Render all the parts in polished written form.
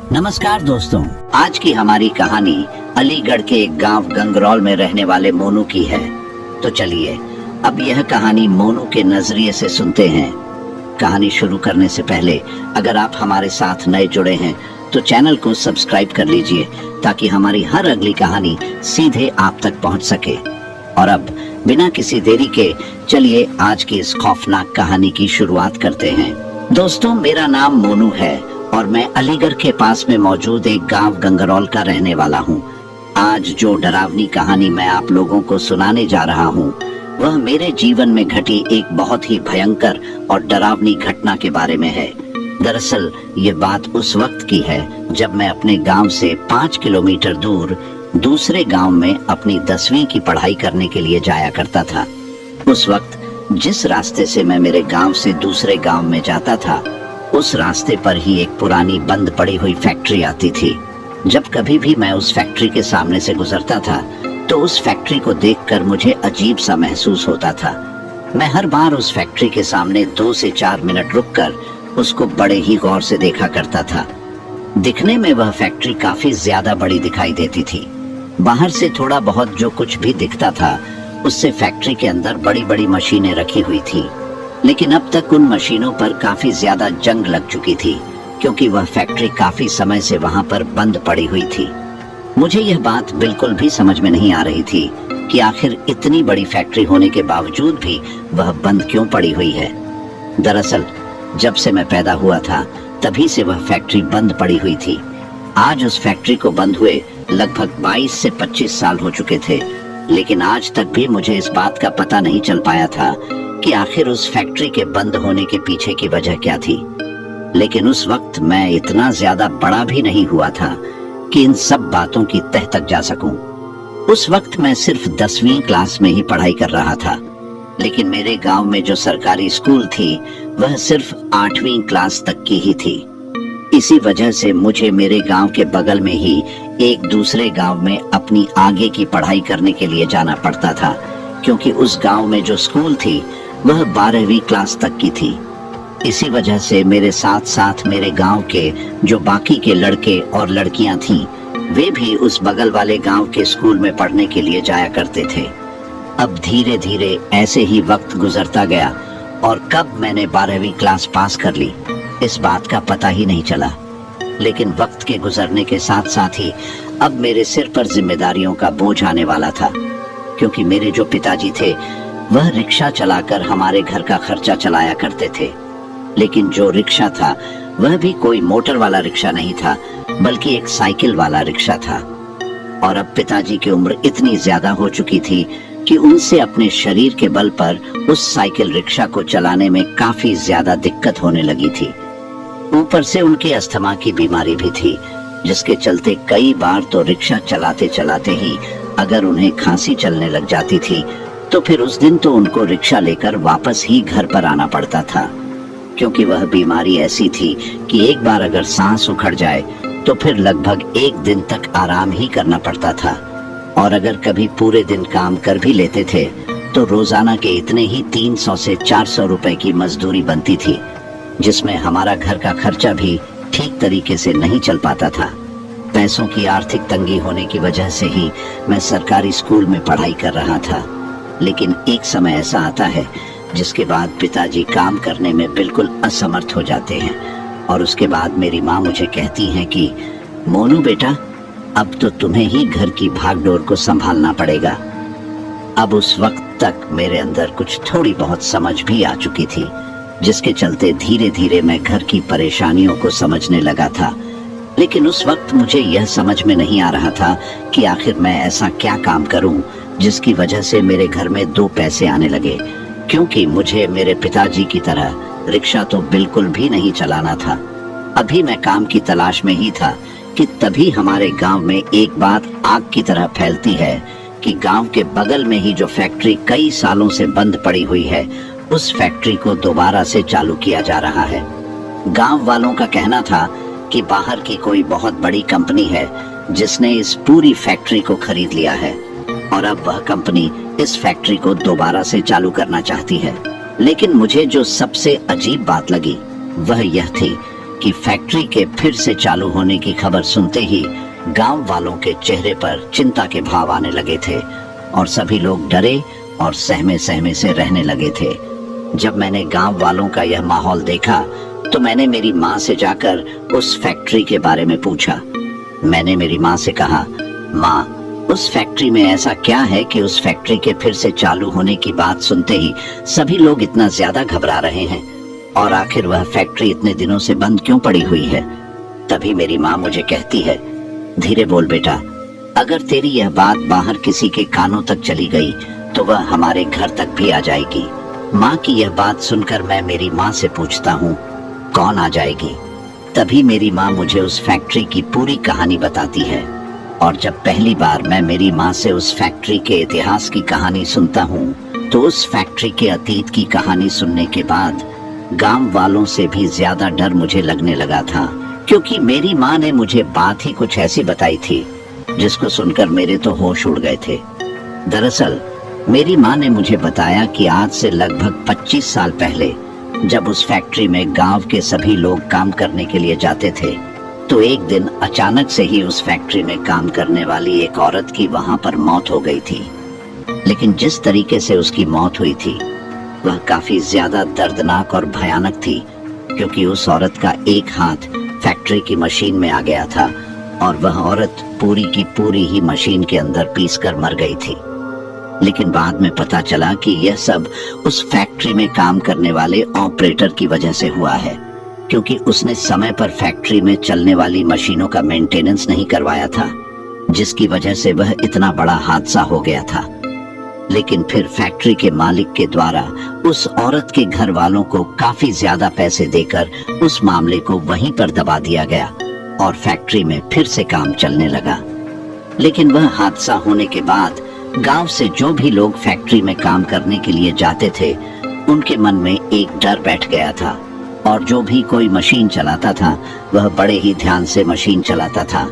नमस्कार दोस्तों, आज की हमारी कहानी अलीगढ़ के एक गांव गंगरौल में रहने वाले मोनू की है। तो चलिए अब यह कहानी मोनू के नजरिए से सुनते हैं। कहानी शुरू करने से पहले अगर आप हमारे साथ नए जुड़े हैं तो चैनल को सब्सक्राइब कर लीजिए ताकि हमारी हर अगली कहानी सीधे आप तक पहुंच सके। और अब बिना किसी देरी के चलिए आज की इस खौफनाक कहानी की शुरुआत करते हैं। दोस्तों, मेरा नाम मोनू है और मैं अलीगढ़ के पास में मौजूद एक गांव गंगरौल का रहने वाला हूं। आज जो डरावनी कहानी मैं आप लोगों को सुनाने जा रहा हूं, वह मेरे जीवन में घटी एक बहुत ही भयंकर और डरावनी घटना के बारे में है। दरअसल ये बात उस वक्त की है जब मैं अपने गांव से 5 किलोमीटर दूर दूसरे गांव में अपनी 10वीं की पढ़ाई करने के लिए जाया करता था। उस वक्त जिस रास्ते से मैं मेरे गांव से दूसरे गांव में जाता था, उस रास्ते पर ही एक पुरानी बंद पड़ी हुई फैक्ट्री आती थी। जब कभी भी मैं उस फैक्ट्री के सामने से गुजरता था तो उस फैक्ट्री को देखकर मुझे अजीब सा महसूस होता था। मैं हर बार उस फैक्ट्री के सामने 2 से 4 मिनट रुककर उसको बड़े ही गौर से देखा करता था। दिखने में वह फैक्ट्री काफी ज्यादा बड़ी दिखाई देती थी। बाहर से थोड़ा बहुत जो कुछ भी दिखता था उससे फैक्ट्री के अंदर बड़ी बड़ी मशीनें रखी हुई थी। लेकिन अब तक उन मशीनों पर काफी ज्यादा जंग लग चुकी थी क्योंकि वह फैक्ट्री काफी समय से वहां पर बंद पड़ी हुई थी। मुझे यह बात बिल्कुल भी समझ में नहीं आ रही थी कि आखिर इतनी बड़ी फैक्ट्री होने के बावजूद भी वह बंद क्यों पड़ी हुई है। दरअसल जब से मैं पैदा हुआ था तभी से वह फैक्ट्री बंद पड़ी हुई थी। आज उस फैक्ट्री को बंद हुए लगभग 22 से 25 साल हो चुके थे, लेकिन आज तक भी मुझे इस बात का पता नहीं चल पाया था कि आखिर उस फैक्ट्री के बंद होने के पीछे की वजह क्या थी। लेकिन उस वक्त मैं इतना ज्यादा बड़ा भी नहीं हुआ था कि इन सब बातों की तह तक जा सकूं। उस वक्त मैं सिर्फ 10वीं क्लास में ही पढ़ाई कर रहा था, लेकिन मेरे गांव में जो सरकारी स्कूल थी वह सिर्फ 8वीं क्लास तक की ही थी। इसी वजह से मुझे मेरे गांव के बगल में ही एक दूसरे गांव में अपनी आगे की पढ़ाई करने के लिए जाना पड़ता था, क्योंकि उस गांव में जो स्कूल थी वह 12वीं क्लास तक की थी। इसी वजह से मेरे साथ साथ मेरे गांव के जो बाकी के लड़के और लड़कियां थीं, वे भी उस बगल वाले गांव के स्कूल में पढ़ने के लिए जाया करते थे। अब धीरे धीरे ऐसे ही वक्त गुजरता गया और कब मैंने 12वीं क्लास पास कर ली इस बात का पता ही नहीं चला। लेकिन वक्त के गुजरने के साथ साथ ही अब मेरे सिर पर जिम्मेदारियों का बोझ आने वाला था, क्योंकि मेरे जो पिताजी थे वह रिक्शा चलाकर हमारे घर का खर्चा चलाया करते थे। लेकिन जो रिक्शा था वह भी कोई मोटर वाला रिक्शा नहीं था, बल्कि एक साइकिल वाला रिक्शा था। और अब पिताजी की उम्र इतनी ज्यादा हो चुकी थी कि उनसे अपने शरीर के बल पर उस साइकिल रिक्शा को चलाने में काफी ज्यादा दिक्कत होने लगी थी। ऊपर से उनके अस्थमा की बीमारी भी थी, जिसके चलते कई बार तो रिक्शा चलाते चलाते ही अगर उन्हें खांसी चलने लग जाती थी तो फिर उस दिन तो उनको रिक्शा लेकर वापस ही घर पर आना पड़ता था, क्योंकि वह बीमारी ऐसी थी कि एक बार अगर सांस उखड़ जाए तो फिर लगभग 1 दिन तक आराम ही करना पड़ता था। और अगर कभी पूरे दिन काम कर भी लेते थे तो रोजाना के इतने ही 300 से 400 रुपए की मजदूरी बनती थी, जिसमें हमारा घर का खर्चा भी ठीक तरीके से नहीं चल पाता था। पैसों की आर्थिक तंगी होने की वजह से ही मैं सरकारी स्कूल में पढ़ाई कर रहा था। लेकिन एक समय ऐसा आता है जिसके बाद पिताजी काम करने में बिल्कुल असमर्थ हो जाते हैं और उसके बाद मेरी माँ मुझे कहती हैं कि मोनू बेटा, अब तो तुम्हें ही घर की भागदौड़ को संभालना पड़ेगा। अब उस वक्त तक मेरे अंदर कुछ थोड़ी बहुत समझ भी आ चुकी थी, जिसके चलते धीरे धीरे मैं घर की परेशानियों को समझने लगा था। लेकिन उस वक्त मुझे यह समझ में नहीं आ रहा था कि आखिर मैं ऐसा क्या काम करूं जिसकी वजह से मेरे घर में 2 पैसे आने लगे, क्योंकि मुझे मेरे पिताजी की तरह रिक्शा तो बिल्कुल भी नहीं चलाना था। अभी मैं काम की तलाश में ही था कि तभी हमारे गांव में एक बात आग की तरह फैलती है कि गांव के बगल में ही जो फैक्ट्री कई सालों से बंद पड़ी हुई है, उस फैक्ट्री को दोबारा से चालू किया जा रहा है। गांव वालों का कहना था कि बाहर की कोई बहुत बड़ी कंपनी है जिसने इस पूरी फैक्ट्री को खरीद लिया है और अब वह कंपनी इस फैक्ट्री को दोबारा से चालू करना चाहती है। लेकिन मुझे जो सबसे अजीब बात लगी वह यह थी कि फैक्ट्री के फिर से चालू होने की खबर सुनते ही गांव वालों के चेहरे पर चिंता के भाव आने लगे थे और सभी लोग डरे और सहमे सहमे से रहने लगे थे। जब मैंने गांव वालों का यह माहौल देखा तो मैंने मेरी माँ से जाकर उस फैक्ट्री के बारे में पूछा। मैंने मेरी माँ से कहा, माँ, उस फैक्ट्री में ऐसा क्या है कि उस फैक्ट्री के फिर से चालू होने की बात सुनते ही सभी लोग इतना ज्यादा घबरा रहे हैं, और आखिर वह फैक्ट्री इतने दिनों से बंद क्यों पड़ी हुई है? तभी मेरी माँ मुझे कहती है, धीरे बोल बेटा, अगर तेरी यह बात बाहर किसी के कानों तक चली गई तो वह हमारे घर तक भी आ जाएगी। माँ की यह बात सुनकर मैं मेरी माँ से पूछता हूँ, कौन आ जाएगी? तभी मेरी माँ मुझे उस फैक्ट्री की पूरी कहानी बताती है। और जब पहली बार मैं मेरी माँ से उस फैक्ट्री के इतिहास की कहानी सुनता हूँ तो उस फैक्ट्री के अतीत की कहानी सुनने के बाद गांव वालों से भी ज्यादा डर मुझे लगने लगा था, क्योंकि मेरी माँ ने मुझे बात ही कुछ ऐसी बताई थी जिसको सुनकर मेरे तो होश उड़ गए थे। दरअसल मेरी माँ ने मुझे बताया कि आज से लगभग 25 साल पहले जब उस फैक्ट्री में गांव के सभी लोग काम करने के लिए जाते थे तो एक दिन अचानक से ही उस फैक्ट्री में काम करने वाली एक औरत की वहां पर मौत हो गई थी। लेकिन जिस तरीके से उसकी मौत हुई थी वह काफी ज्यादा दर्दनाक और भयानक थी, क्योंकि उस औरत का एक हाथ फैक्ट्री की मशीन में आ गया था और वह औरत पूरी की पूरी ही मशीन के अंदर पीसकर मर गई थी। लेकिन बाद में पता चला कि यह सब उस फैक्ट्री में काम करने वाले ऑपरेटर की वजह से हुआ है, क्योंकि उसने समय पर फैक्ट्री में चलने वाली मशीनों का मेंटेनेंस नहीं करवाया था, जिसकी वजह से वह इतना बड़ा हादसा हो गया था। लेकिन फिर फैक्ट्री के मालिक के द्वारा उस औरत के घर वालों को काफी ज्यादा पैसे देकर उस मामले को वहीं पर दबा दिया गया और फैक्ट्री में फिर से काम चलने लगा। लेकिन वह हादसा होने के बाद गांव से जो भी लोग फैक्ट्री में काम करने के लिए जाते थे उनके मन में एक डर बैठ गया था, और जो भी कोई मशीन चलाता था वह बड़े ही ध्यान से मशीन चलाता था,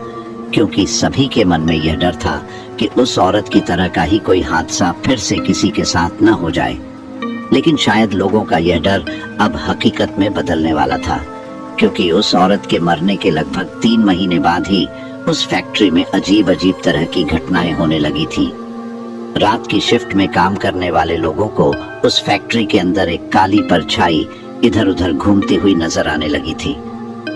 क्योंकि सभी के मन में यह डर था कि उस औरत की तरह का ही कोई हादसा फिर से किसी के साथ न हो जाए। लेकिन शायद लोगों का यह डर अब हकीकत में बदलने वाला था, क्योंकि उस औरत के मरने के लगभग 3 महीने बाद ही उस फैक्ट्री में अजीब अजीब तरह की घटनाएं होने लगी थी। रात की शिफ्ट में काम करने वाले लोगों को उस फैक्ट्री के अंदर एक काली परछाई इधर उधर घूमती हुई नजर आने लगी थी।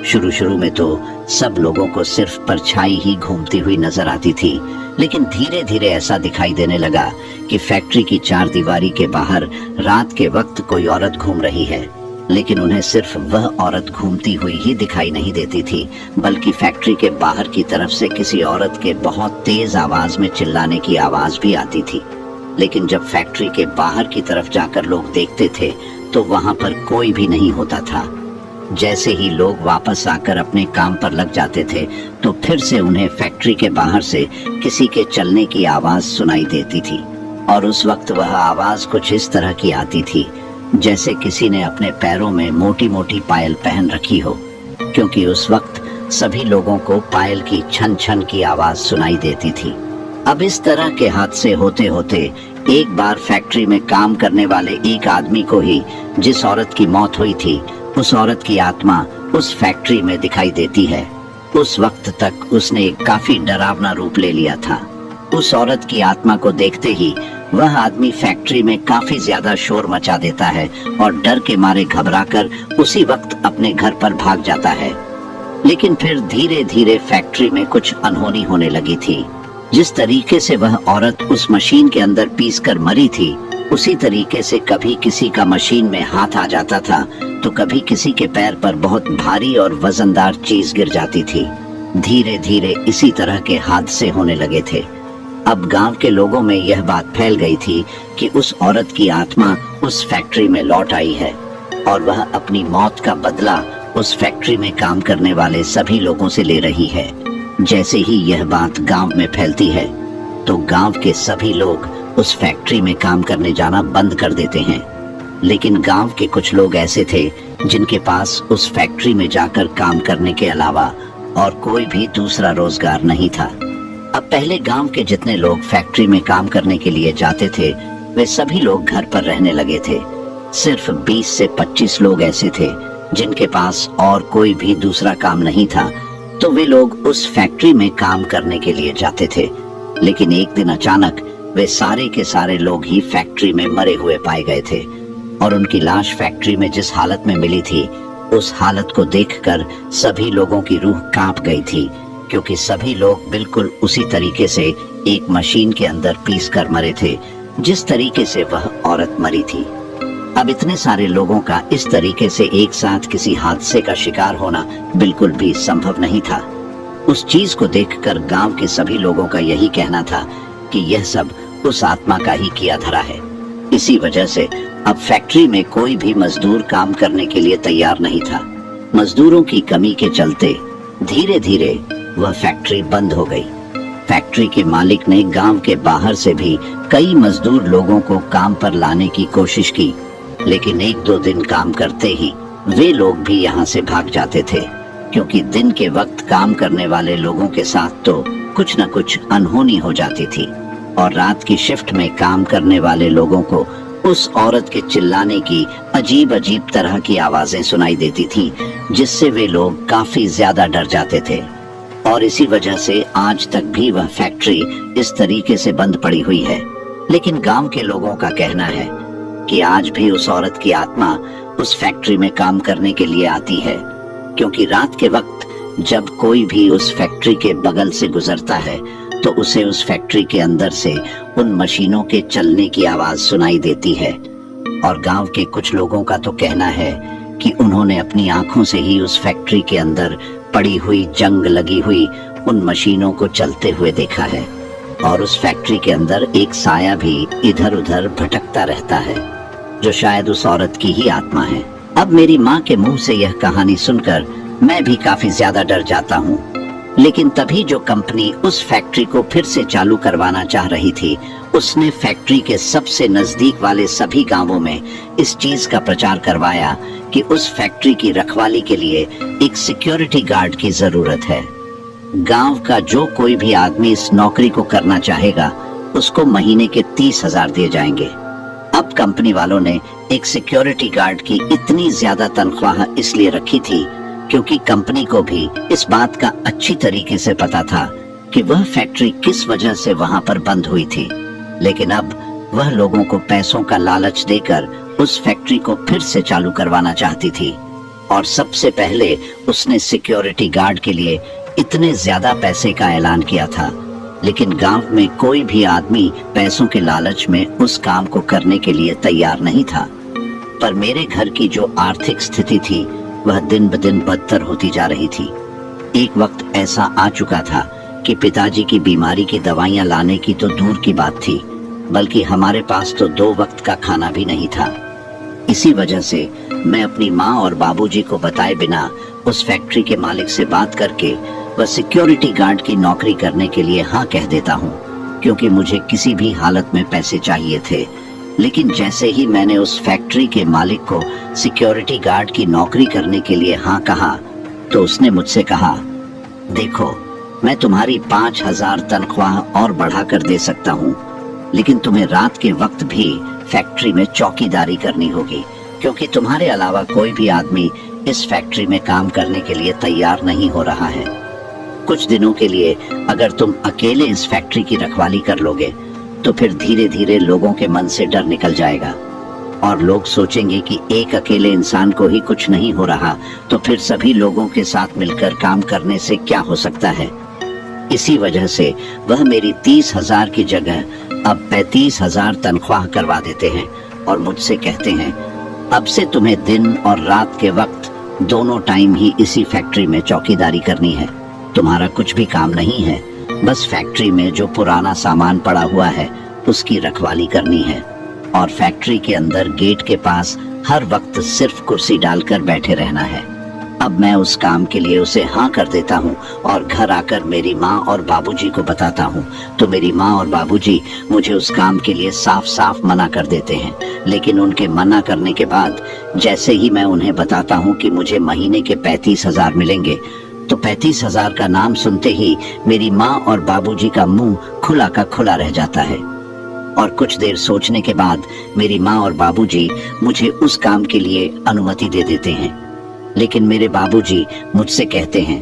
शुरू में तो सब लोगों को सिर्फ परछाई ही घूमती हुई नजर आती थी, लेकिन धीरे धीरे ऐसा दिखाई देने लगा कि फैक्ट्री की 4 दीवारी के बाहर रात के वक्त कोई औरत घूम रही है। लेकिन उन्हें सिर्फ वह औरत घूमती हुई ही दिखाई नहीं देती थी, बल्कि फैक्ट्री के बाहर की तरफ से किसी औरत के बहुत तेज आवाज में चिल्लाने की आवाज भी आती थी। लेकिन जब फैक्ट्री के बाहर की तरफ जाकर लोग देखते थे तो वहां पर कोई भी नहीं होता था। जैसे ही लोग वापस आकर अपने काम पर लग जाते थे तो फिर से उन्हें फैक्ट्री के बाहर से किसी के चलने की आवाज सुनाई देती थी, और उस वक्त वह आवाज कुछ इस तरह की आती थी जैसे किसी ने अपने पैरों में मोटी मोटी पायल पहन रखी हो, क्योंकि उस वक्त सभी लोगों को पायल की छन छन की आवाज सुनाई देती थी। अब इस तरह के हादसे होते होते एक बार फैक्ट्री में काम करने वाले एक आदमी को ही जिस औरत की मौत हुई थी उस औरत की आत्मा उस फैक्ट्री में दिखाई देती है। उस वक्त तक उसने एक काफी डरावना रूप ले लिया था। उस औरत की आत्मा को देखते ही वह आदमी फैक्ट्री में काफी ज्यादा शोर मचा देता है और डर के मारे घबराकर उसी वक्त अपने घर पर भाग जाता है। लेकिन फिर धीरे धीरे फैक्ट्री में कुछ अनहोनी होने लगी थी। जिस तरीके से वह औरत उस मशीन के अंदर पीसकर मरी थी, उसी तरीके से कभी किसी का मशीन में हाथ आ जाता था तो कभी किसी के पैर पर बहुत भारी और वजनदार चीज गिर जाती थी। धीरे धीरे इसी तरह के हादसे होने लगे थे। अब गांव के लोगों में यह बात फैल गई थी कि उस औरत की आत्मा उस फैक्ट्री में लौट आई है और वह अपनी मौत का बदला उस फैक्ट्री में काम करने वाले सभी लोगों से ले रही है। जैसे ही यह बात गांव में फैलती है तो गांव के सभी लोग उस फैक्ट्री में काम करने जाना बंद कर देते हैं। लेकिन गांव के कुछ लोग ऐसे थे जिनके पास उस फैक्ट्री में जाकर काम करने के अलावा और कोई भी दूसरा रोजगार नहीं था। अब पहले गांव के जितने लोग फैक्ट्री में काम करने के लिए जाते थे वे सभी लोग घर पर रहने लगे थे। सिर्फ 20 से 25 लोग ऐसे थे जिनके पास और कोई भी दूसरा काम नहीं था, तो वे लोग उस फैक्ट्री में काम करने के लिए जाते थे। लेकिन एक दिन अचानक वे सारे के सारे लोग ही फैक्ट्री में मरे हुए पाए गए थे और उनकी लाश फैक्ट्री में जिस हालत में मिली थी, उस हालत को देखकर सभी लोगों की रूह कांप गई थी, क्योंकि सभी लोग बिल्कुल उसी तरीके से एक मशीन के अंदर पीस कर मरे थे जिस तरीके से वह औरत मरी थी। अब इतने सारे लोगों का इस तरीके से एक साथ किसी हादसे का शिकार होना बिल्कुल भी संभव नहीं था। उस चीज को देखकर गांव के सभी लोगों का यही कहना था कि यह सब उस आत्मा का ही किया धरा है। इसी वजह से अब फैक्ट्री में कोई भी मजदूर काम करने के लिए तैयार नहीं था। मजदूरों की कमी के चलते धीरे धीरे वह फैक्ट्री बंद हो गई। फैक्ट्री के मालिक ने गांव के बाहर से भी कई मजदूर लोगों को काम पर लाने की कोशिश की, लेकिन 1-2 दिन काम करते ही वे लोग भी यहाँ से भाग जाते थे, क्योंकि दिन के वक्त काम करने वाले लोगों के साथ तो कुछ न कुछ अनहोनी हो जाती थी और रात की शिफ्ट में काम करने वाले लोगों को उस औरत के चिल्लाने की अजीब अजीब तरह की आवाजें सुनाई देती थी, जिससे वे लोग काफी ज्यादा डर जाते थे। और इसी वजह से आज तक भी वह फैक्ट्री इस तरीके से बंद पड़ी हुई है। लेकिन गांव के लोगों का कहना है कि आज भी उस औरत की आत्मा उस फैक्ट्री में काम करने के लिए आती है, क्योंकि रात के वक्त जब कोई भी उस फैक्ट्री के बगल से गुजरता है तो उसे उस फैक्ट्री के अंदर से उन मशीनों के चलने की आवाज सुनाई देती है। और गांव के कुछ लोगों का तो कहना है कि उन्होंने अपनी आंखों से ही उस फैक्ट्री के अंदर पड़ी हुई जंग लगी हुई उन मशीनों को चलते हुए देखा है और उस फैक्ट्री के अंदर एक साया भी इधर उधर भटकता रहता है, जो शायद उस औरत की ही आत्मा है। अब मेरी माँ के मुंह से यह कहानी सुनकर मैं भी काफी ज्यादा डर जाता हूँ। लेकिन तभी जो कंपनी उस फैक्ट्री को फिर से चालू करवाना चाह रही थी, उसने फैक्ट्री के सबसे नजदीक वाले सभी गांवों में इस चीज का प्रचार करवाया कि उस फैक्ट्री की रखवाली के लिए एक सिक्योरिटी गार्ड की जरूरत है। गांव का जो कोई भी आदमी इस नौकरी को करना चाहेगा, उसको महीने के 30,000 दिए जाएंगे। अब कंपनी वालों ने एक सिक्योरिटी गार्ड की इतनी ज्यादा तनख्वाह इसलिए रखी थी क्योंकि कंपनी को भी इस बात का अच्छी तरीके से पता था कि वह फैक्ट्री किस वजह से वहां पर बंद हुई थी। लेकिन अब वह लोगों को पैसों का लालच देकर उस फैक्ट्री को फिर से चालू करवाना चाहती थी और सबसे पहले उसने सिक्योरिटी गार्ड के लिए इतने ज्यादा पैसे का ऐलान किया था। लेकिन गांव में कोई भी आदमी पैसों के लालच में उस काम को करने के लिए तैयार नहीं था। पर मेरे घर की जो आर्थिक स्थिति थी वह दिन ब दिन बदतर होती जा रही थी। एक वक्त ऐसा आ चुका था कि पिताजी की बीमारी की दवाइयां लाने की तो दूर की बात थी, बल्कि हमारे पास तो 2 वक्त का खाना भी नहीं था। इसी वजह से मैं अपनी माँ और बाबूजी को बताए बिना उस फैक्ट्री के मालिक से बात करके वह सिक्योरिटी गार्ड की नौकरी करने के लिए हाँ कह देता हूँ, क्योंकि मुझे किसी भी हालत में पैसे चाहिए थे। लेकिन जैसे ही मैंने उस फैक्ट्री के मालिक को सिक्योरिटी गार्ड की नौकरी करने के लिए हाँ कहा, तो उसने मुझसे कहा, देखो मैं तुम्हारी 5,000 तनख्वाह और बढ़ाकर दे सकता हूँ, लेकिन तुम्हें रात के वक्त भी फैक्ट्री में चौकीदारी करनी होगी, क्योंकि तुम्हारे अलावा कोई भी आदमी इस फैक्ट्री में काम करने के लिए तैयार नहीं हो रहा है। कुछ दिनों के लिए अगर तुम अकेले इस फैक्ट्री की रखवाली कर लोगे तो फिर धीरे धीरे लोगों के मन से डर निकल जाएगा और लोग सोचेंगे कि एक अकेले इंसान को ही कुछ नहीं हो रहा, तो फिर सभी लोगों के साथ मिलकर काम करने से क्या हो सकता है। इसी वजह से वह मेरी 30,000 की जगह अब 35,000 तनख्वाह करवा देते हैं और मुझसे कहते हैं, अब से तुम्हें दिन और रात के वक्त दोनों टाइम ही इसी फैक्ट्री में चौकीदारी करनी है। तुम्हारा कुछ भी काम नहीं है, बस फैक्ट्री में जो पुराना सामान पड़ा हुआ है उसकी रखवाली करनी है और फैक्ट्री के अंदर गेट के पास हर वक्त सिर्फ कुर्सी डालकर बैठे रहना है। अब मैं उस काम के लिए उसे हाँ कर देता हूँ और घर आकर मेरी माँ और बाबूजी को बताता हूँ, तो मेरी माँ और बाबूजी मुझे उस काम के लिए साफ साफ मना कर देते हैं। लेकिन उनके मना करने के बाद जैसे ही मैं उन्हें बताता हूँ कि मुझे महीने के 35,000 मिलेंगे, तो 35,000 का नाम सुनते ही मेरी माँ और बाबूजी का मुंह खुला का खुला रह जाता है और कुछ देर सोचने के बाद मेरी माँ और बाबूजी मुझे उस काम के लिए अनुमति दे देते हैं। लेकिन मेरे बाबूजी मुझसे कहते हैं,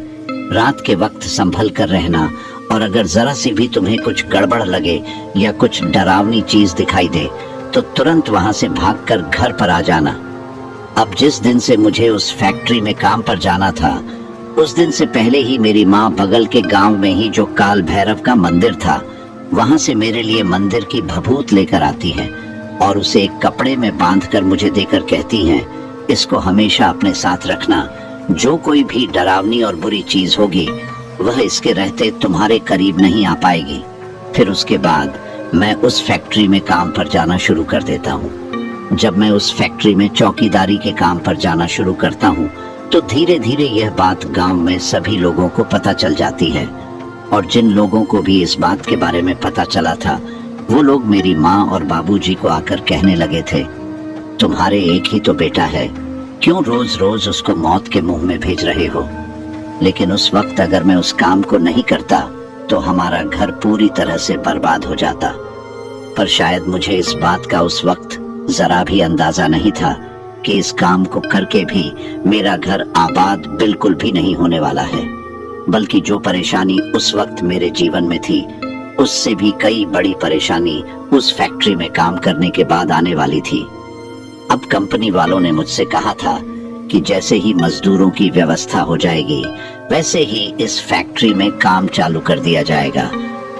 रात के वक्त संभल कर रहना, और अगर जरा सी भी तुम्हें कुछ गड़बड़ लगे या कुछ डरावनी चीज दिखाई दे तो तुरंत वहां से भागकर घर पर आ जाना। अब जिस दिन से मुझे उस फैक्ट्री में काम पर जाना था, उस दिन से पहले ही मेरी माँ बगल के गांव में ही जो काल भैरव का मंदिर था, वहां से मेरे लिए मंदिर की भभूत लेकर आती है और उसे एक कपड़े में बांधकर मुझे देकर कहती हैं, इसको हमेशा अपने साथ रखना। जो कोई भी डरावनी और बुरी चीज होगी वह इसके रहते तुम्हारे करीब नहीं आ पाएगी। फिर उसके बाद मैं उस फैक्ट्री में काम पर जाना शुरू कर देता हूँ। जब मैं उस फैक्ट्री में चौकीदारी के काम पर जाना शुरू करता हूँ तो धीरे धीरे यह बात गांव में सभी लोगों को पता चल जाती है, और जिन लोगों को भी इस बात के बारे में पता चला था वो लोग मेरी माँ और बाबूजी को आकर कहने लगे थे, तुम्हारे एक ही तो बेटा है, क्यों रोज रोज उसको मौत के मुंह में भेज रहे हो। लेकिन उस वक्त अगर मैं उस काम को नहीं करता तो हमारा घर पूरी तरह से बर्बाद हो जाता। पर शायद मुझे इस बात का उस वक्त जरा भी अंदाजा नहीं था कि इस काम को करके भी मेरा घर आबाद बिल्कुल भी नहीं होने वाला है, बल्कि जो परेशानी उस वक्त मेरे जीवन में थी उससे भी कई बड़ी परेशानी उस फैक्ट्री में काम करने के बाद आने वाली थी। अब कंपनी वालों ने मुझसे कहा था कि जैसे ही मजदूरों की व्यवस्था हो जाएगी वैसे ही इस फैक्ट्री में काम चालू कर दिया जाएगा,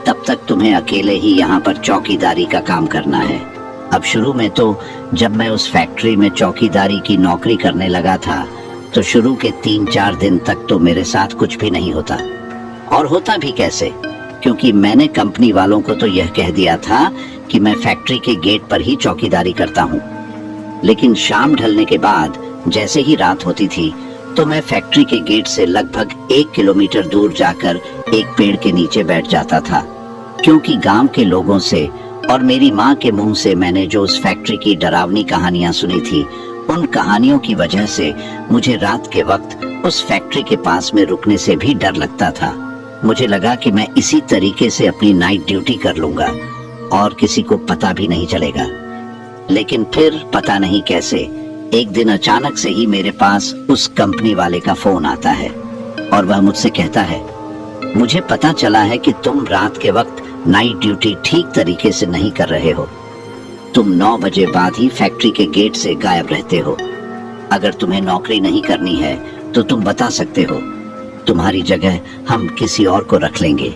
तब तक तुम्हें अकेले ही यहाँ पर चौकीदारी का काम करना है। अब शुरू में तो जब मैं उस फैक्ट्री में चौकीदारी की नौकरी करने लगा था तो शुरू के 3-4 दिन तक तो मेरे साथ कुछ भी नहीं होता, और होता भी कैसे, क्योंकि मैंने कंपनी वालों को तो यह कह दिया था कि मैं फैक्ट्री के गेट पर ही चौकीदारी करता हूँ। लेकिन शाम ढलने के बाद जैसे ही रात होती थी तो मैं फैक्ट्री के गेट से लगभग 1 किलोमीटर दूर जाकर एक पेड़ के नीचे बैठ जाता था, क्योंकि गांव के लोगों से और मेरी माँ के मुंह से मैंने जो उस फैक्ट्री की डरावनी कहानियां सुनी थी, उन कहानियों की वजह से मुझे रात के वक्त उस फैक्ट्री के पास में रुकने से भी डर लगता था। मुझे लगा कि मैं इसी तरीके से अपनी नाइट ड्यूटी कर लूंगा और किसी को पता भी नहीं चलेगा। लेकिन फिर पता नहीं कैसे एक दिन अचानक से ही मेरे पास उस कंपनी वाले का फोन आता है और वह मुझसे कहता है, मुझे पता चला है कि तुम रात के वक्त नाइट ड्यूटी ठीक तरीके से नहीं कर रहे हो। तुम 9 बजे बाद ही फैक्ट्री के गेट से गायब रहते हो। अगर तुम्हें नौकरी नहीं करनी है तो तुम बता सकते हो, तुम्हारी जगह हम किसी और को रख लेंगे।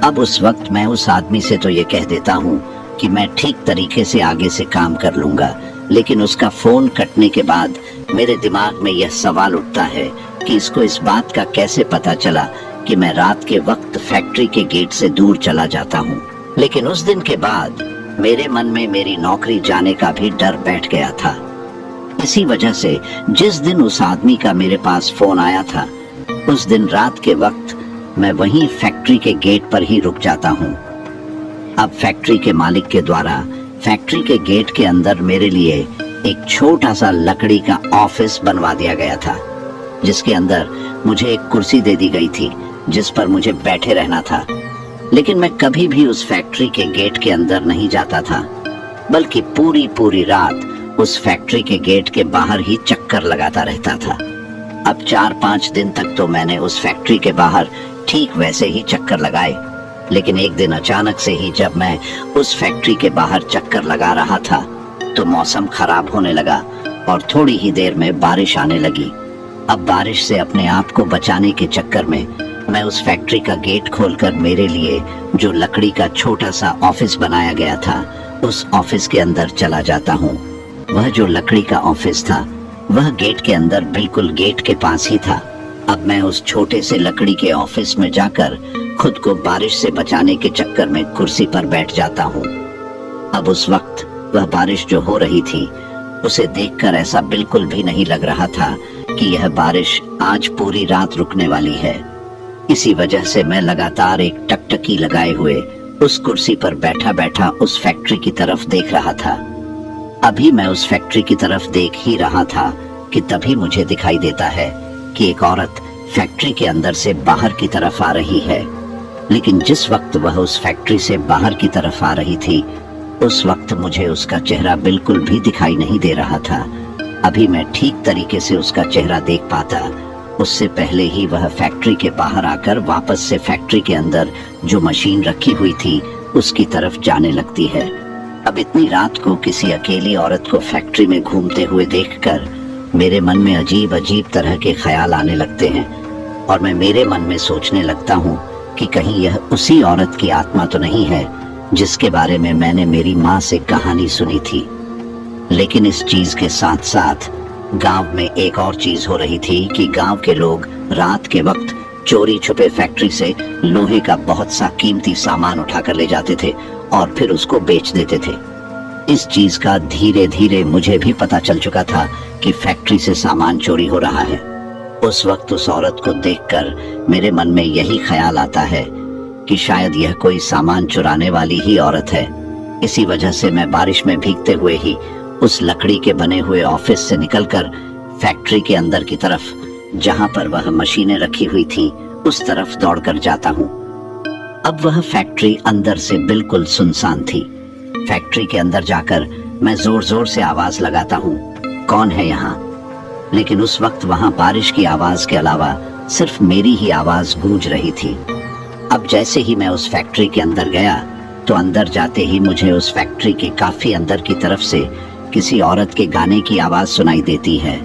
अब उस वक्त मैं उस आदमी से तो ये कह देता हूँ कि मैं ठीक तरीके से आगे से काम कर लूंगा, लेकिन उसका फोन कटने के बाद मेरे दिमाग में यह सवाल उठता है कि इसको इस बात का कैसे पता चला कि मैं रात के वक्त फैक्ट्री के गेट से दूर चला जाता हूँ। लेकिन उस दिन के बाद मेरे मन में मेरी नौकरी जाने का भी डर बैठ गया था। इसी वजह से जिस दिन उस आदमी का मेरे पास फोन आया था, उस दिन रात के वक्त मैं वहीं फैक्ट्री के गेट पर ही रुक जाता हूँ। अब फैक्ट्री के मालिक के द्वारा फैक्ट्री के गेट के अंदर मेरे लिए एक छोटा सा लकड़ी का ऑफिस बनवा दिया गया था, जिसके अंदर मुझे एक कुर्सी दे दी गई थी जिस पर मुझे बैठे रहना था। लेकिन मैं कभी भी उस फैक्ट्री के गेट के अंदर नहीं जाता था, बल्कि पूरी रात उस फैक्ट्री के गेट के बाहर ही चक्कर लगाता रहता था। अब 4-5 दिन तक तो मैंने उस फैक्ट्री के बाहर ठीक वैसे ही चक्कर लगाए, लेकिन एक दिन अचानक से ही जब मैं उस फैक्ट्री के बाहर चक्कर लगा रहा था तो मौसम खराब होने लगा और थोड़ी ही देर में बारिश आने लगी। अब बारिश से अपने आप को बचाने के चक्कर में मैं उस फैक्ट्री का गेट खोलकर मेरे लिए जो लकड़ी का छोटा सा ऑफिस बनाया गया था उस ऑफिस के अंदर चला जाता हूँ। वह जो लकड़ी का ऑफिस था वह गेट के अंदर बिल्कुल गेट के पास ही था। अब मैं उस छोटे से लकड़ी के ऑफिस में जाकर खुद को बारिश से बचाने के चक्कर में कुर्सी पर बैठ जाता हूँ। अब उस वक्त वह बारिश जो हो रही थी उसे देखकर ऐसा बिल्कुल भी नहीं लग रहा था कि यह बारिश आज पूरी रात रुकने वाली है। इसी वजह से मैं लगातार एक टकटकी लगाए हुए उस कुर्सी पर बैठा बैठा उस फैक्ट्री की तरफ देख रहा था। अभी मैं उस फैक्ट्री की तरफ देख ही रहा था कि तभी मुझे दिखाई देता है कि एक औरत फैक्ट्री के अंदर से बाहर की तरफ आ रही है। लेकिन जिस वक्त वह उस फैक्ट्री से बाहर की तरफ आ रही थी उस वक्त मुझे उसका चेहरा बिल्कुल भी दिखाई नहीं दे रहा था। अभी मैं ठीक तरीके से उसका चेहरा देख पाता, उससे पहले ही वह फैक्ट्री के बाहर आकर वापस से फैक्ट्री के अंदर जो मशीन रखी हुई थी उसकी तरफ जाने लगती है। अब इतनी रात को किसी अकेली औरत को फैक्ट्री में घूमते हुए देखकर मेरे मन में अजीब अजीब तरह के ख्याल आने लगते हैं और मैं मेरे मन में सोचने लगता हूँ कि कहीं यह उसी औरत की आत्मा तो नहीं है जिसके बारे में मैंने मेरी माँ से कहानी सुनी थी। लेकिन इस चीज के साथ साथ गांव में एक और चीज हो रही थी कि गांव के लोग रात के वक्त चोरी छुपे फैक्ट्री से लोहे का बहुत सा कीमती सामान उठाकर ले जाते थे और फिर उसको बेच देते थे। इस चीज का धीरे धीरे मुझे भी पता चल चुका था कि फैक्ट्री से सामान चोरी हो रहा है। उस वक्त उस औरत को देखकर मेरे मन में यही ख्याल आता है कि शायद यह कोई सामान चुराने वाली ही औरत है। इसी वजह से मैं बारिश में भीगते हुए ही उस लकड़ी के बने हुए ऑफिस से निकलकर फैक्ट्री के अंदर की तरफ, जहां पर वह मशीनें रखी हुई थी, उस तरफ दौड़कर जाता हूं। अब वह फैक्ट्री अंदर से बिल्कुल सुनसान थी। फैक्ट्री के अंदर जाकर मैं जोर जोर से आवाज लगाता हूं, कौन है यहाँ? लेकिन उस वक्त वहां बारिश की आवाज के अलावा सिर्फ मेरी ही आवाज गूंज रही थी। अब जैसे ही मैं उस फैक्ट्री के अंदर गया तो अंदर जाते ही मुझे उस फैक्ट्री के काफी अंदर की तरफ से किसी औरत के गाने की आवाज सुनाई देती है।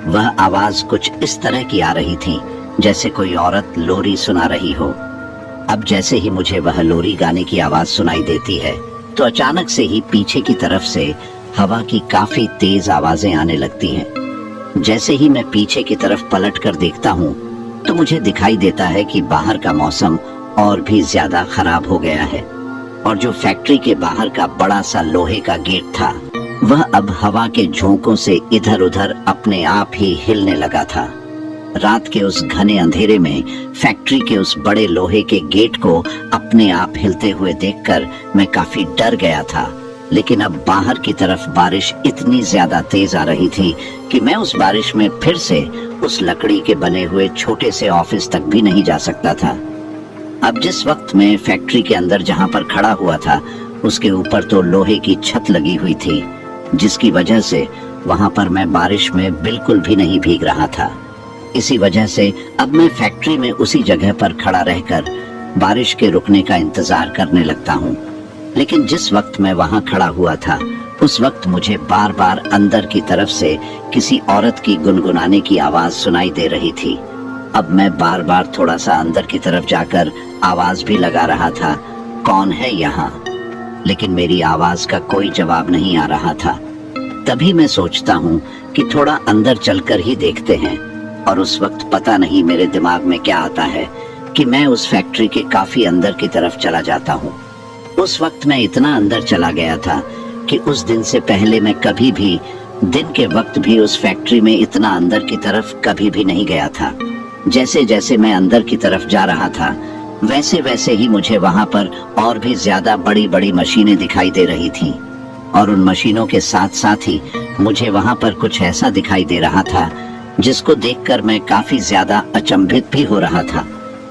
वह आवाज कुछ इस तरह की आ रही थी जैसे कोई औरत लोरी सुना रही हो। अब जैसे ही मुझे वह लोरी गाने की आवाज सुनाई देती है तो अचानक से ही पीछे की तरफ से हवा की काफी तेज आवाजें आने लगती हैं। जैसे ही मैं पीछे की तरफ पलट कर देखता हूँ तो मुझे दिखाई देता है कि बाहर का मौसम और भी ज्यादा खराब हो गया है और जो फैक्ट्री के बाहर का बड़ा सा लोहे का गेट था वह अब हवा के झोंकों से इधर उधर अपने आप ही हिलने लगा था। रात के उस घने अंधेरे में फैक्ट्री के उस बड़े लोहे के गेट को अपने आप हिलते हुए देखकर मैं काफी डर गया था। लेकिन अब बाहर की तरफ बारिश इतनी ज्यादा तेज आ रही थी कि मैं उस बारिश में फिर से उस लकड़ी के बने हुए छोटे से ऑफिस तक भी नहीं जा सकता था। अब जिस वक्त मैं फैक्ट्री के अंदर जहां पर खड़ा हुआ था उसके ऊपर तो लोहे की छत लगी हुई थी, जिसकी वजह से वहां पर मैं बारिश में बिल्कुल भी नहीं भीग रहा था। इसी वजह से अब मैं फैक्ट्री में उसी जगह पर खड़ा रहकर बारिश के रुकने का इंतजार करने लगता हूँ। लेकिन जिस वक्त मैं वहां खड़ा हुआ था उस वक्त मुझे बार बार अंदर की तरफ से किसी औरत की गुनगुनाने की आवाज सुनाई दे रही थी। अब मैं बार बार थोड़ा सा अंदर की तरफ जाकर आवाज भी लगा रहा था, कौन है यहाँ? लेकिन मेरी आवाज का कोई जवाब नहीं आ रहा था। तभी मैं सोचता हूँ कि थोड़ा अंदर चलकर ही देखते हैं और उस वक्त पता नहीं मेरे दिमाग में क्या आता है कि मैं उस फैक्ट्री के काफी अंदर की तरफ चला जाता हूँ। उस वक्त मैं इतना अंदर चला गया था कि उस दिन से पहले मैं कभी भी दिन के वक्त भी उस फैक्ट्री में इतना अंदर की तरफ कभी भी नहीं गया था। जैसे जैसे मैं अंदर की तरफ जा रहा था वैसे वैसे ही मुझे वहां पर और भी ज्यादा बड़ी बड़ी मशीनें दिखाई दे रही थी और उन मशीनों के साथ साथ ही मुझे वहां पर कुछ ऐसा दिखाई दे रहा था जिसको देखकर मैं काफी ज्यादा अचंभित भी हो रहा था।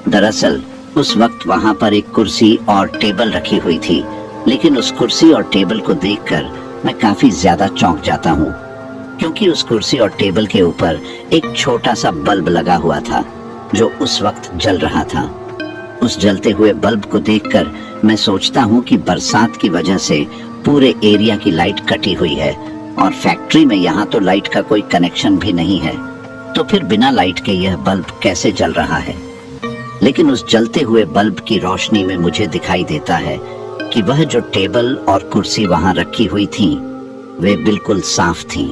दरअसल उस वक्त वहां पर एक कुर्सी और टेबल रखी हुई थी, लेकिन उस कुर्सी और टेबल को देखकर मैं काफी ज्यादा चौंक जाता हूँ, क्योंकि उस कुर्सी और टेबल के ऊपर एक छोटा सा बल्ब लगा हुआ था जो उस वक्त जल रहा था। उस जलते हुए बल्ब को देखकर मैं सोचता हूँ कि बरसात की वजह से पूरे एरिया की लाइट कटी हुई है और फैक्ट्री में यहाँ तो लाइट का कोई कनेक्शन भी नहीं है, तो फिर बिना लाइट के यह बल्ब कैसे जल रहा है? लेकिन उस जलते हुए बल्ब की रोशनी में मुझे दिखाई देता है कि वह जो टेबल और कुर्सी वहां रखी हुई थी वे बिल्कुल साफ थी,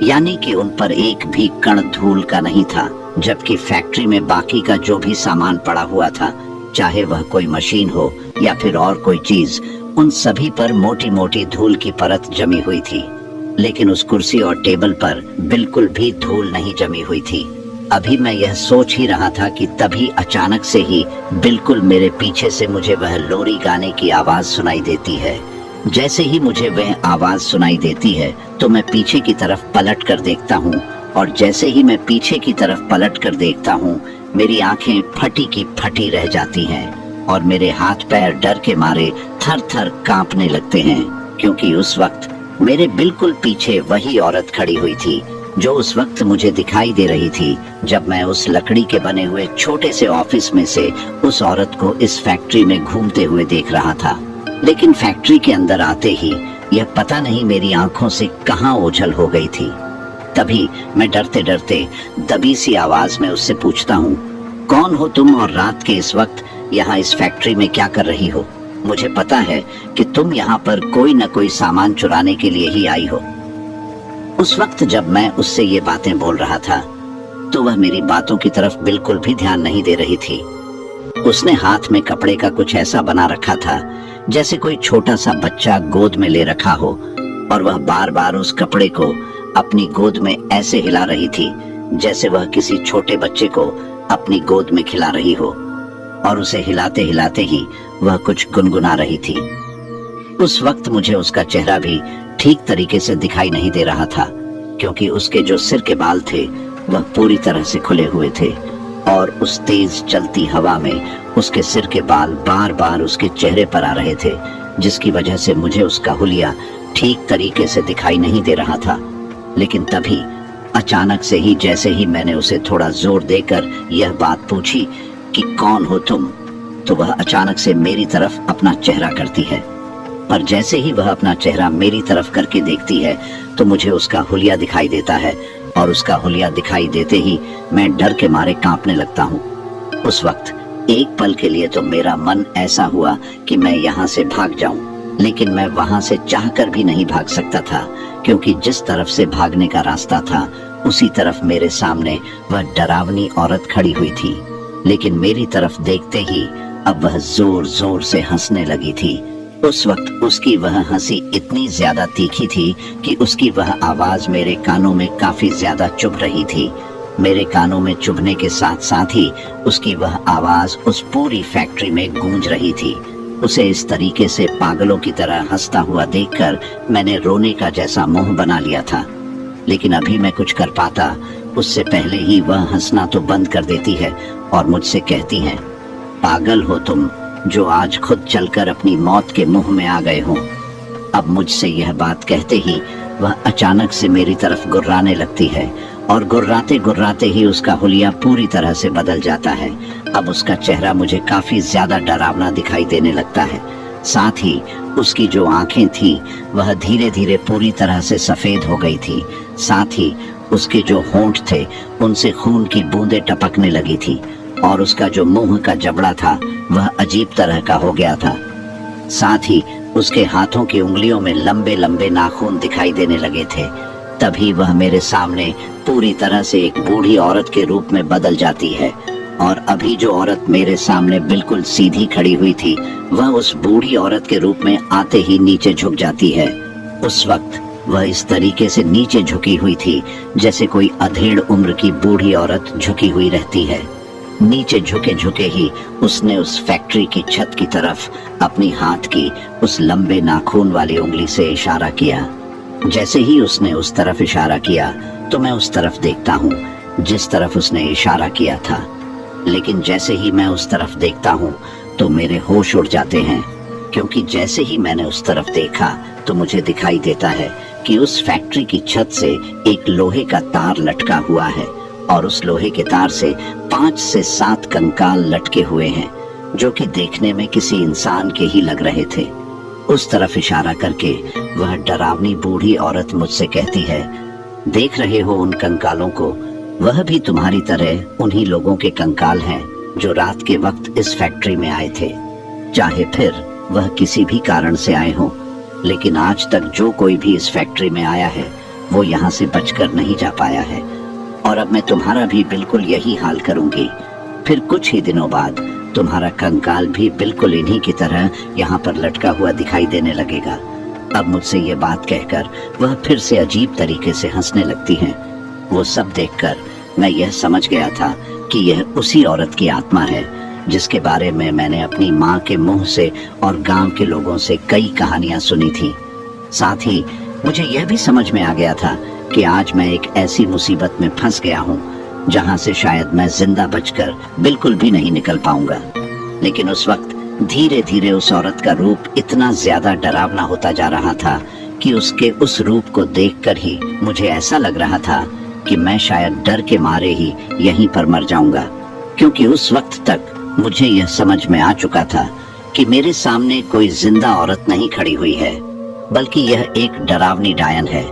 यानी कि उन पर एक भी कण धूल का नहीं था। जबकि फैक्ट्री में बाकी का जो भी सामान पड़ा हुआ था, चाहे वह कोई मशीन हो या फिर और कोई चीज, उन सभी पर मोटी मोटी धूल की परत जमी हुई थी। लेकिन उस कुर्सी और टेबल पर बिल्कुल भी धूल नहीं जमी हुई थी। अभी मैं यह सोच ही रहा था कि तभी अचानक से ही बिल्कुल मेरे पीछे से मुझे वह लोरी गाने की आवाज सुनाई देती है। जैसे ही मुझे वह आवाज सुनाई देती है तो मैं पीछे की तरफ पलट कर देखता हूँ और जैसे ही मैं पीछे की तरफ पलट कर देखता हूँ मेरी आंखें फटी की फटी रह जाती हैं और मेरे हाथ पैर डर के मारे थर थर कांपने लगते हैं, क्योंकि उस वक्त मेरे बिल्कुल पीछे वही औरत खड़ी हुई थी जो उस वक्त मुझे दिखाई दे रही थी जब मैं उस लकड़ी के बने हुए छोटे से ऑफिस में से उस औरत को इस फैक्ट्री में घूमते हुए देख रहा था। लेकिन फैक्ट्री के अंदर आते ही यह पता नहीं मेरी आंखों से कहां ओझल हो गई थी। तभी मैं डरते डरते दबी सी आवाज में उससे पूछता हूँ, कौन हो तुम और रात के इस वक्त यहाँ इस फैक्ट्री में क्या कर रही हो? मुझे पता है कि तुम यहाँ पर कोई न कोई सामान चुराने के लिए ही आई हो। उस वक्त जब मैं उससे ये बातें बोल रहा था तो वह मेरी बातों की तरफ बिल्कुल भी ध्यान नहीं दे रही थी। उसने हाथ में कपड़े का कुछ ऐसा बना रखा था जैसे कोई छोटा सा बच्चा गोद में ले रखा हो, और वह बार बार उस कपड़े को अपनी गोद में ऐसे हिला रही थी जैसे वह किसी छोटे बच्चे को अपनी गोद में खिला रही हो, और उसे हिलाते हिलाते ही वह कुछ गुनगुना रही थी। उस वक्त मुझे उसका चेहरा भी ठीक तरीके से दिखाई नहीं दे रहा था, क्योंकि उसके जो सिर के बाल थे वह पूरी तरह से खुले हुए थे, और उस तेज चलती हवा में उसके सिर के बाल बार बार उसके चेहरे पर आ रहे थे, जिसकी वजह से मुझे उसका हुलिया ठीक तरीके से दिखाई नहीं दे रहा था। लेकिन तभी अचानक से ही जैसे ही मैंने उसे थोड़ा जोर देकर यह बात पूछी कि कौन हो तुम, तो वह अचानक से मेरी तरफ अपना चेहरा करती है। पर जैसे ही वह अपना चेहरा मेरी तरफ करके देखती है तो मुझे उसका हुलिया दिखाई देता है, और उसका हुलिया दिखाई देते ही मैं डर के मारे कांपने लगता हूँ। उस वक्त एक पल के लिए तो मेरा मन ऐसा हुआ कि मैं यहाँ से भाग जाऊं, लेकिन मैं वहां से चाहकर भी नहीं भाग सकता था, क्योंकि जिस तरफ से भागने का रास्ता था उसी तरफ मेरे सामने वह डरावनी औरत खड़ी हुई थी। लेकिन मेरी तरफ देखते ही अब वह जोर जोर से हंसने लगी थी। उस वक्त उसकी वह हंसी इतनी ज्यादा तीखी थी कि उसकी वह आवाज मेरे कानों में काफी ज्यादा चुभ रही थी। मेरे कानों में चुभने के साथ साथ ही उसकी वह आवाज उस पूरी फैक्ट्री में गूंज रही थी। उसे इस तरीके से पागलों की तरह हंसता हुआ देखकर मैंने रोने का जैसा मुंह बना लिया था, लेकिन अभी मैं कुछ कर पाता उससे पहले ही वह हंसना तो बंद कर देती है और मुझसे कहती है, पागल हो तुम जो आज खुद चलकर अपनी मौत के मुंह में आ गए हो। अब मुझसे यह बात कहते ही वह अचानक से मेरी तरफ गुर्राने लगती है, और गुर्राते गुर्राते ही उसका हुलिया पूरी तरह से बदल जाता है। अब उसका चेहरा मुझे काफी ज्यादा डरावना दिखाई देने लगता है। साथ ही उसकी जो आंखें थी वह धीरे धीरे पूरी तरह से सफेद हो गई थी। साथ ही उसके जो होंठ थे उनसे खून की बूंदें टपकने लगी थी, और उसका जो मुंह का जबड़ा था वह अजीब तरह का हो गया था। साथ ही उसके हाथों की उंगलियों में लंबे लंबे नाखून दिखाई देने लगे थे। तभी वह मेरे सामने पूरी तरह से एक बूढ़ी औरत के रूप में बदल जाती है, और अभी जो औरत मेरे सामने बिल्कुल सीधी खड़ी हुई थी वह उस बूढ़ी औरत के रूप में आते ही नीचे झुक जाती है। उस वक्त वह इस तरीके से नीचे झुकी हुई थी जैसे कोई अधेड़ उम्र की बूढ़ी औरत झुकी हुई रहती है। नीचे झुके झुके ही उसने उस फैक्ट्री की छत की तरफ अपनी हाथ की उस लंबे नाखून वाली उंगली से इशारा किया। जैसे ही उसने उस तरफ इशारा किया तो मैं उस तरफ देखता हूँ जिस तरफ उसने इशारा किया था, लेकिन जैसे ही मैं उस तरफ देखता हूँ तो मेरे होश उड़ जाते हैं, क्योंकि जैसे ही मैंने उस तरफ देखा तो मुझे दिखाई देता है कि उस फैक्ट्री की छत से एक लोहे का तार लटका हुआ है, और उस लोहे के तार से 5 से 7 कंकाल लटके हुए हैं जो कि देखने में किसी इंसान के ही लग रहे थे। उस तरफ इशारा करके वह डरावनी बूढ़ी औरत मुझसे कहती है, देख रहे हो उन कंकालों को? वह भी तुम्हारी तरह उन्हीं लोगों के कंकाल हैं जो रात के वक्त इस फैक्ट्री में आए थे। चाहे फिर वह किसी भी कारण से आए हों, लेकिन आज तक जो कोई भी इस फैक्ट्री में आया है वो यहाँ से बचकर नहीं जा पाया है, और अब मैं तुम्हारा भी बिल्कुल यही हाल करूंगी। फिर कुछ ही दिनों बाद तुम्हारा कंकाल भी बिल्कुल इन्हीं की तरह यहाँ पर लटका हुआ दिखाई देने लगेगा। अब मुझसे ये बात कहकर वह फिर से अजीब तरीके से हंसने लगती हैं। वो सब देखकर मैं यह समझ गया था कि यह उसी औरत की आत्मा है जिसके बारे में मैंने अपनी माँ के मुंह से और गांव के लोगों से कई कहानियां सुनी थी। साथ ही मुझे यह भी समझ में आ गया था कि आज मैं एक ऐसी मुसीबत में फंस गया हूँ जहाँ से शायद मैं जिंदा बचकर बिल्कुल भी नहीं निकल पाऊंगा। लेकिन उस वक्त धीरे धीरे उस औरत का रूप इतना ज्यादा डरावना होता जा रहा था कि उसके उस रूप को देखकर ही मुझे ऐसा लग रहा था कि मैं शायद डर के मारे ही यहीं पर मर जाऊंगा, क्योंकि उस वक्त तक मुझे यह समझ में आ चुका था कि मेरे सामने कोई जिंदा औरत नहीं खड़ी हुई है, बल्कि यह एक डरावनी डायन है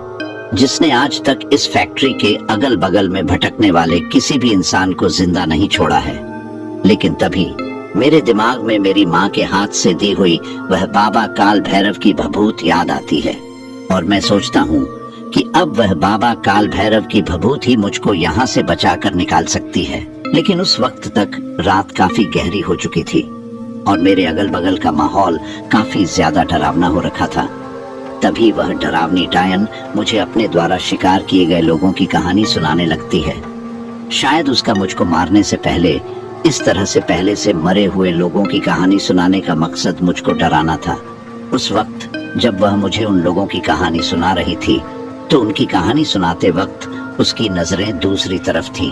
जिसने आज तक इस फैक्ट्री के अगल बगल में भटकने वाले किसी भी इंसान को जिंदा नहीं छोड़ा है। लेकिन तभी मेरे दिमाग में मेरी माँ के हाथ से दी हुई वह बाबा काल भैरव की भभूत याद आती है और मैं सोचता हूँ कि अब वह बाबा काल भैरव की भभूत ही मुझको यहाँ से बचाकर निकाल सकती है। लेकिन उस वक्त तक रात काफी गहरी हो चुकी थी और मेरे अगल बगल का माहौल काफी ज्यादा डरावना हो रखा था। तभी वह डरावनी डायन मुझे अपने द्वारा शिकार किए गए लोगों की कहानी सुनाने लगती है। शायद उसका मुझको मारने से पहले इस तरह से पहले से मरे हुए लोगों की कहानी सुनाने का मकसद मुझको डराना था। उस वक्त जब वह मुझे उन लोगों की कहानी सुना रही थी तो उनकी कहानी सुनाते वक्त उसकी नजरें दूसरी तरफ थीं।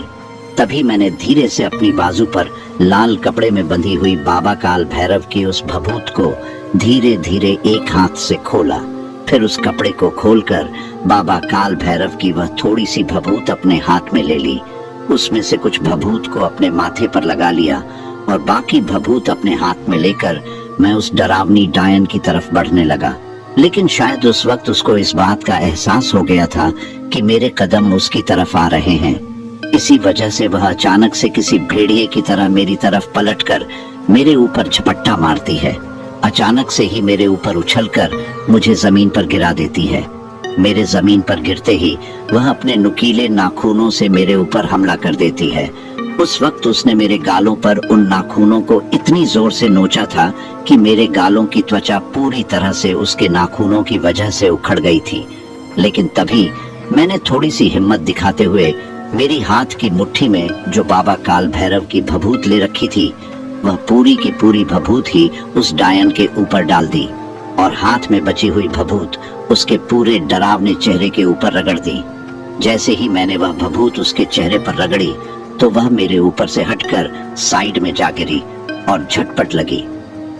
तभी मैंने धीरे से अपनी बाजू पर लाल कपड़े में बंधी हुई बाबा काल भैरव की उस भभूत को धीरे धीरे एक हाथ से खोला। फिर उस कपड़े को खोलकर बाबा काल भैरव की वह थोड़ी सी भभूत अपने हाथ में ले ली। उसमें से कुछ भभूत को अपने माथे पर लगा लिया और बाकी भभूत अपने हाथ में लेकर मैं उस डरावनी डायन की तरफ बढ़ने लगा। लेकिन शायद उस वक्त उसको इस बात का एहसास हो गया था कि मेरे कदम उसकी तरफ आ रहे हैं। इसी वजह से वह अचानक से किसी भेड़िए की तरह मेरी तरफ पलटकर मेरे ऊपर झपट्टा मारती है। अचानक से ही मेरे ऊपर उछलकर मुझे जमीन पर गिरा देती है। मेरे जमीन पर गिरते ही वह अपने नुकीले नाखूनों से मेरे ऊपर हमला कर देती है। उस वक्त उसने मेरे गालों पर उन नाखूनों को इतनी जोर से नोचा था कि मेरे गालों की त्वचा पूरी तरह से उसके नाखूनों की वजह से उखड़ गई थी। लेकिन तभी मैंने थोड़ी सी हिम्मत दिखाते हुए मेरी हाथ की मुट्ठी में जो बाबा काल भैरव की भभूत ले रखी थी वह पूरी की पूरी भभूत ही उस डायन के ऊपर डाल दी और हाथ में बची हुई भभूत उसके पूरे डरावने चेहरे के ऊपर रगड़ दी। जैसे ही मैंने वह भभूत उसके चेहरे पर रगड़ी तो वह मेरे ऊपर से हटकर साइड में जा गिरी और झटपट लगी।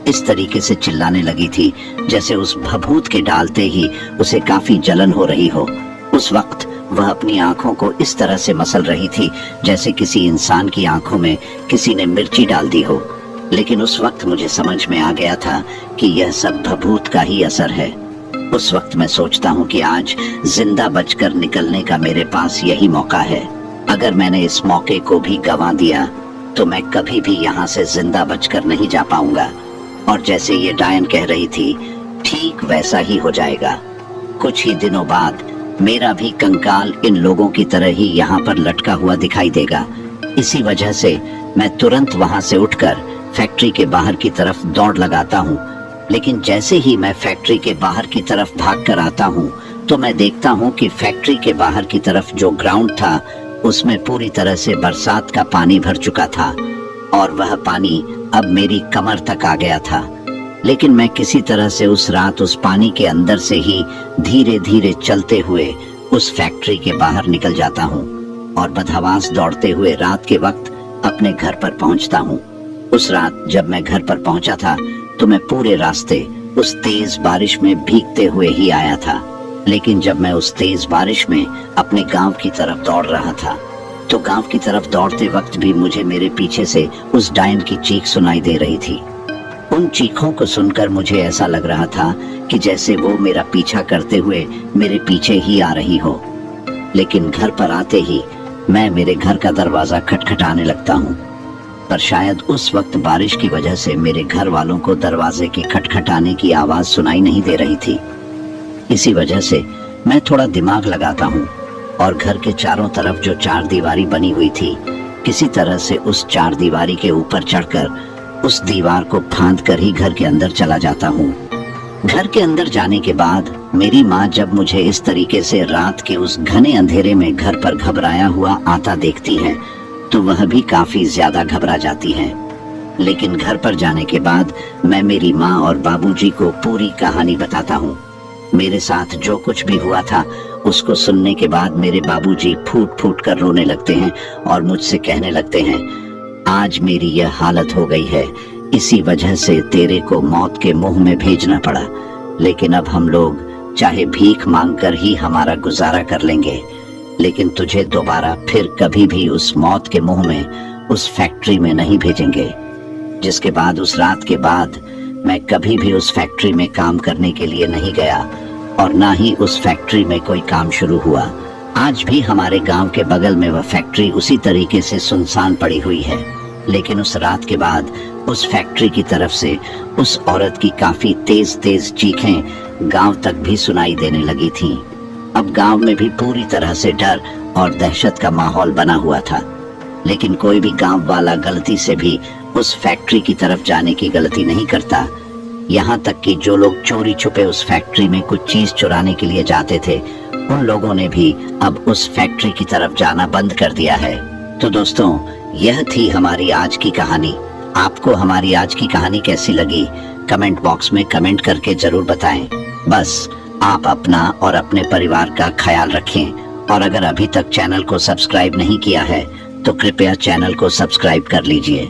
इस तरीके से चिल्लाने लगी थी जैसे उस भभूत के डालते ही उसे काफी जलन हो रही हो। उस वक्त वह अपनी आंखों को इस तरह से मसल रही थी जैसे किसी इंसान की आंखों में किसी ने मिर्ची डाल दी हो। लेकिन उस वक्त मुझे समझ में आ गया था कि यह सब भभूत का ही असर है। उस वक्त मैं सोचता हूँ कि आज जिंदा बचकर निकलने का मेरे पास यही मौका है। अगर मैंने इस मौके को भी गंवा दिया तो मैं कभी भी यहाँ से जिंदा बचकर नहीं जा पाऊंगा। और जैसे ये डायन कह रही थी ठीक वैसा ही हो जाएगा। कुछ ही दिनों बाद मेरा भी कंकाल इन लोगों की तरह ही यहाँ पर लटका हुआ दिखाई देगा। इसी वजह से मैं तुरंत वहां से उठकर फैक्ट्री के बाहर की तरफ दौड़ लगाता हूँ। लेकिन जैसे ही मैं फैक्ट्री के बाहर की तरफ भाग कर आता हूँ तो मैं देखता हूँ कि फैक्ट्री के बाहर की तरफ जो ग्राउंड था उसमें पूरी तरह से बरसात का पानी भर चुका था और वह पानी अब मेरी कमर तक आ गया था। लेकिन मैं किसी तरह से उस रात उस पानी के अंदर से ही धीरे धीरे चलते हुए उस फैक्ट्री के बाहर निकल जाता हूँ और बदहवास दौड़ते हुए रात के वक्त अपने घर पर पहुँचता हूँ। उस रात जब मैं घर पर पहुँचा था तो मैं पूरे रास्ते उस तेज बारिश में भीगते हुए ही आया था। लेकिन जब मैं उस तेज बारिश में अपने गांव की तरफ दौड़ रहा था तो गांव की तरफ दौड़ते वक्त भी मुझे मेरे पीछे से उस डायन की चीख सुनाई दे रही थी। उन चीखों को सुनकर मुझे ऐसा लग रहा था कि जैसे वो मेरा पीछा करते हुए मेरे पीछे ही आ रही हो। लेकिन घर पर आते ही मैं मेरे घर का दरवाजा खटखटाने लगता हूँ, पर शायद उस वक्त बारिश की वजह से मेरे घर वालों को दरवाजे के खटखटाने की आवाज सुनाई नहीं दे रही थी। इसी वजह से मैं थोड़ा दिमाग लगाता हूँ और घर के चारों तरफ जो चार दीवारी बनी हुई थी किसी तरह से उस चार दीवारी के ऊपर चढ़कर उस दीवार को फांद कर ही घर के अंदर चला जाता हूँ। घर के अंदर जाने के बाद मेरी माँ जब मुझे इस तरीके से रात के उस घने अंधेरे में घर पर घबराया हुआ आता देखती है तो वह भी काफी ज्यादा घबरा जाती है। लेकिन घर पर जाने के बाद मैं मेरी माँ और बाबूजी को पूरी कहानी बताता हूँ। मेरे साथ जो कुछ भी हुआ था उसको सुनने के बाद मेरे बाबूजी फूट फूट कर रोने लगते हैं और मुझसे कहने लगते हैं, आज मेरी यह हालत हो गई है, इसी वजह से तेरे को मौत के मुंह में भेजना पड़ा। लेकिन अब हम लोग चाहे भीख मांगकर ही हमारा गुजारा कर लेंगे, लेकिन तुझे दोबारा फिर कभी भी उस मौत के मुंह में, उस फैक्ट्री में नहीं भेजेंगे। जिसके बाद उस रात के बाद मैं कभी भी उस फैक्ट्री में काम करने के लिए नहीं गया और ना ही उस फैक्ट्री में कोई काम शुरू हुआ। आज भी हमारे गांव के बगल में वह फैक्ट्री उसी तरीके से सुनसान पड़ी हुई है, लेकिन उस रात के बाद उस फैक्ट्री की तरफ से उस औरत की काफी तेज तेज चीखें गांव तक भी सुनाई देने लगी थीं। अब गांव में भी पूरी तरह से डर और दहशत का माहौल बना हुआ था, लेकिन कोई भी गांव वाला गलती से भी उस फैक्ट्री की तरफ जाने की गलती नहीं करता। यहाँ तक कि जो लोग चोरी छुपे उस फैक्ट्री में कुछ चीज चुराने के लिए जाते थे, उन लोगों ने भी अब उस फैक्ट्री की तरफ जाना बंद कर दिया है। तो दोस्तों, यह थी हमारी आज की कहानी। आपको हमारी आज की कहानी कैसी लगी, कमेंट बॉक्स में कमेंट करके जरूर बताएं। बस आप अपना और अपने परिवार का ख्याल रखें और अगर अभी तक चैनल को सब्सक्राइब नहीं किया है तो कृपया चैनल को सब्सक्राइब कर लीजिए।